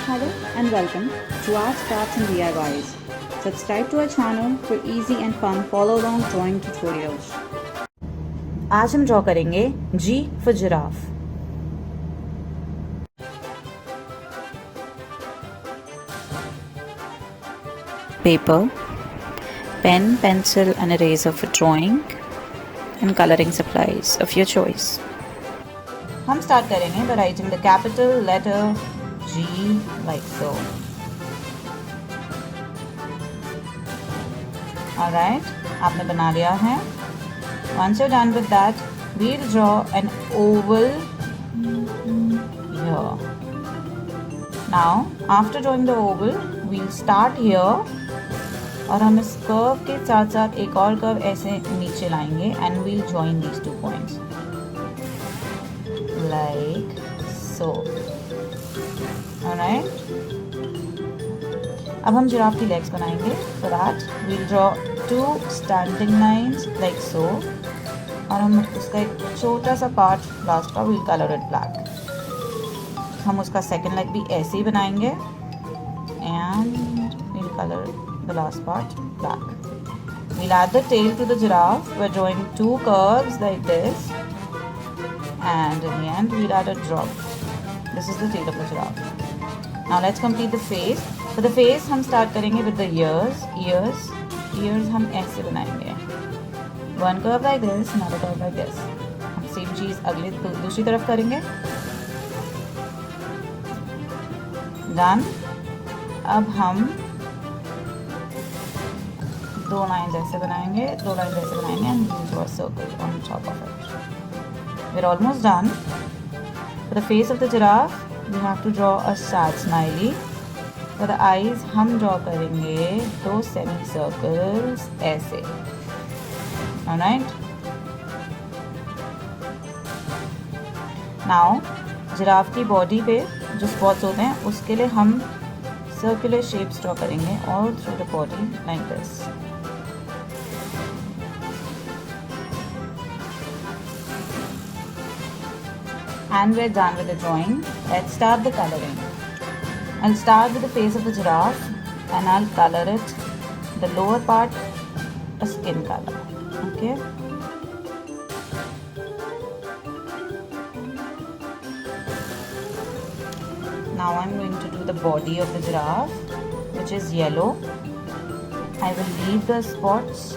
Hello and welcome to Arts, Crafts and DIYs. Subscribe to our channel for easy and fun follow-along drawing tutorials. आज हम draw करेंगे G for giraffe. Paper, pen, pencil and eraser for drawing and coloring supplies of your choice. हम start करेंगे by writing the capital letter G like so. Alright, आपने बना लिया है. Once you're done with that, we'll draw an oval here. Now, after drawing the oval, we'll start here. और हम इस curve के साथ साथ एक और कर्व ऐसे नीचे लाएंगे and we'll join these two points like so. Alright. अब हम जिराफ की legs बनाएंगे. For that, we'll draw two standing lines like so. और हम उसका एक छोटा सा पार्ट लास्ट का we'll color it black. हम उसका second leg भी ऐसे ही बनाएंगे and we'll color the last part black. We'll add the tail to the giraffe. We're drawing two curves like this, and in the end we'll add a drop. This is the tail of the giraffe. Now let's complete the face. For the face हम start करेंगे with the ears हम ऐसे बनाएंगे. One curve like this, another curve like this. हम same चीज़ अगली दूसरी तरफ करेंगे. Done. अब हम दो लाइन्स ऐसे बनाएंगे and we'll draw a circle on top of it. We're almost done. For the face of the giraffe, we have to draw a sad smiley. For the eyes, हम draw करेंगे दो semicircles ऐसे. Alright. Now, giraffe की body पे जो spots होते हैं उसके लिए हम circular shapes draw करेंगे all through the body like this. And we're done with the drawing. Let's start the coloring. I'll start with the face of the giraffe and I'll color it, the lower part, a skin color. Okay. Now I'm going to do the body of the giraffe, which is yellow. I will leave the spots.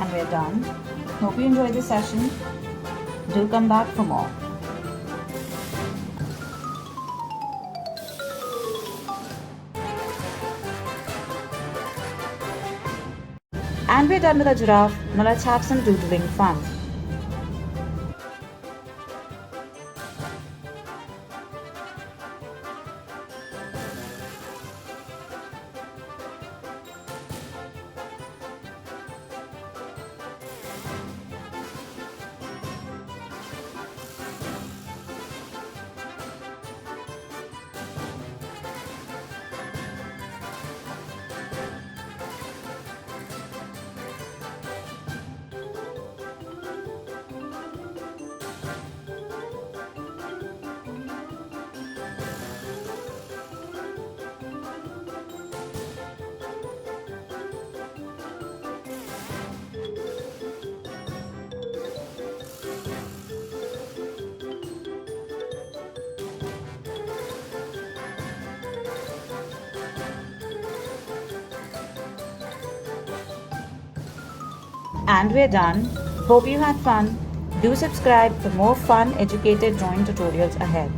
And we're done. Hope you enjoyed the session. Do come back for more. And we're done with the giraffe. Now let's have some doodling fun. And we're done. Hope you had fun. Do subscribe for more fun, educated drawing tutorials ahead.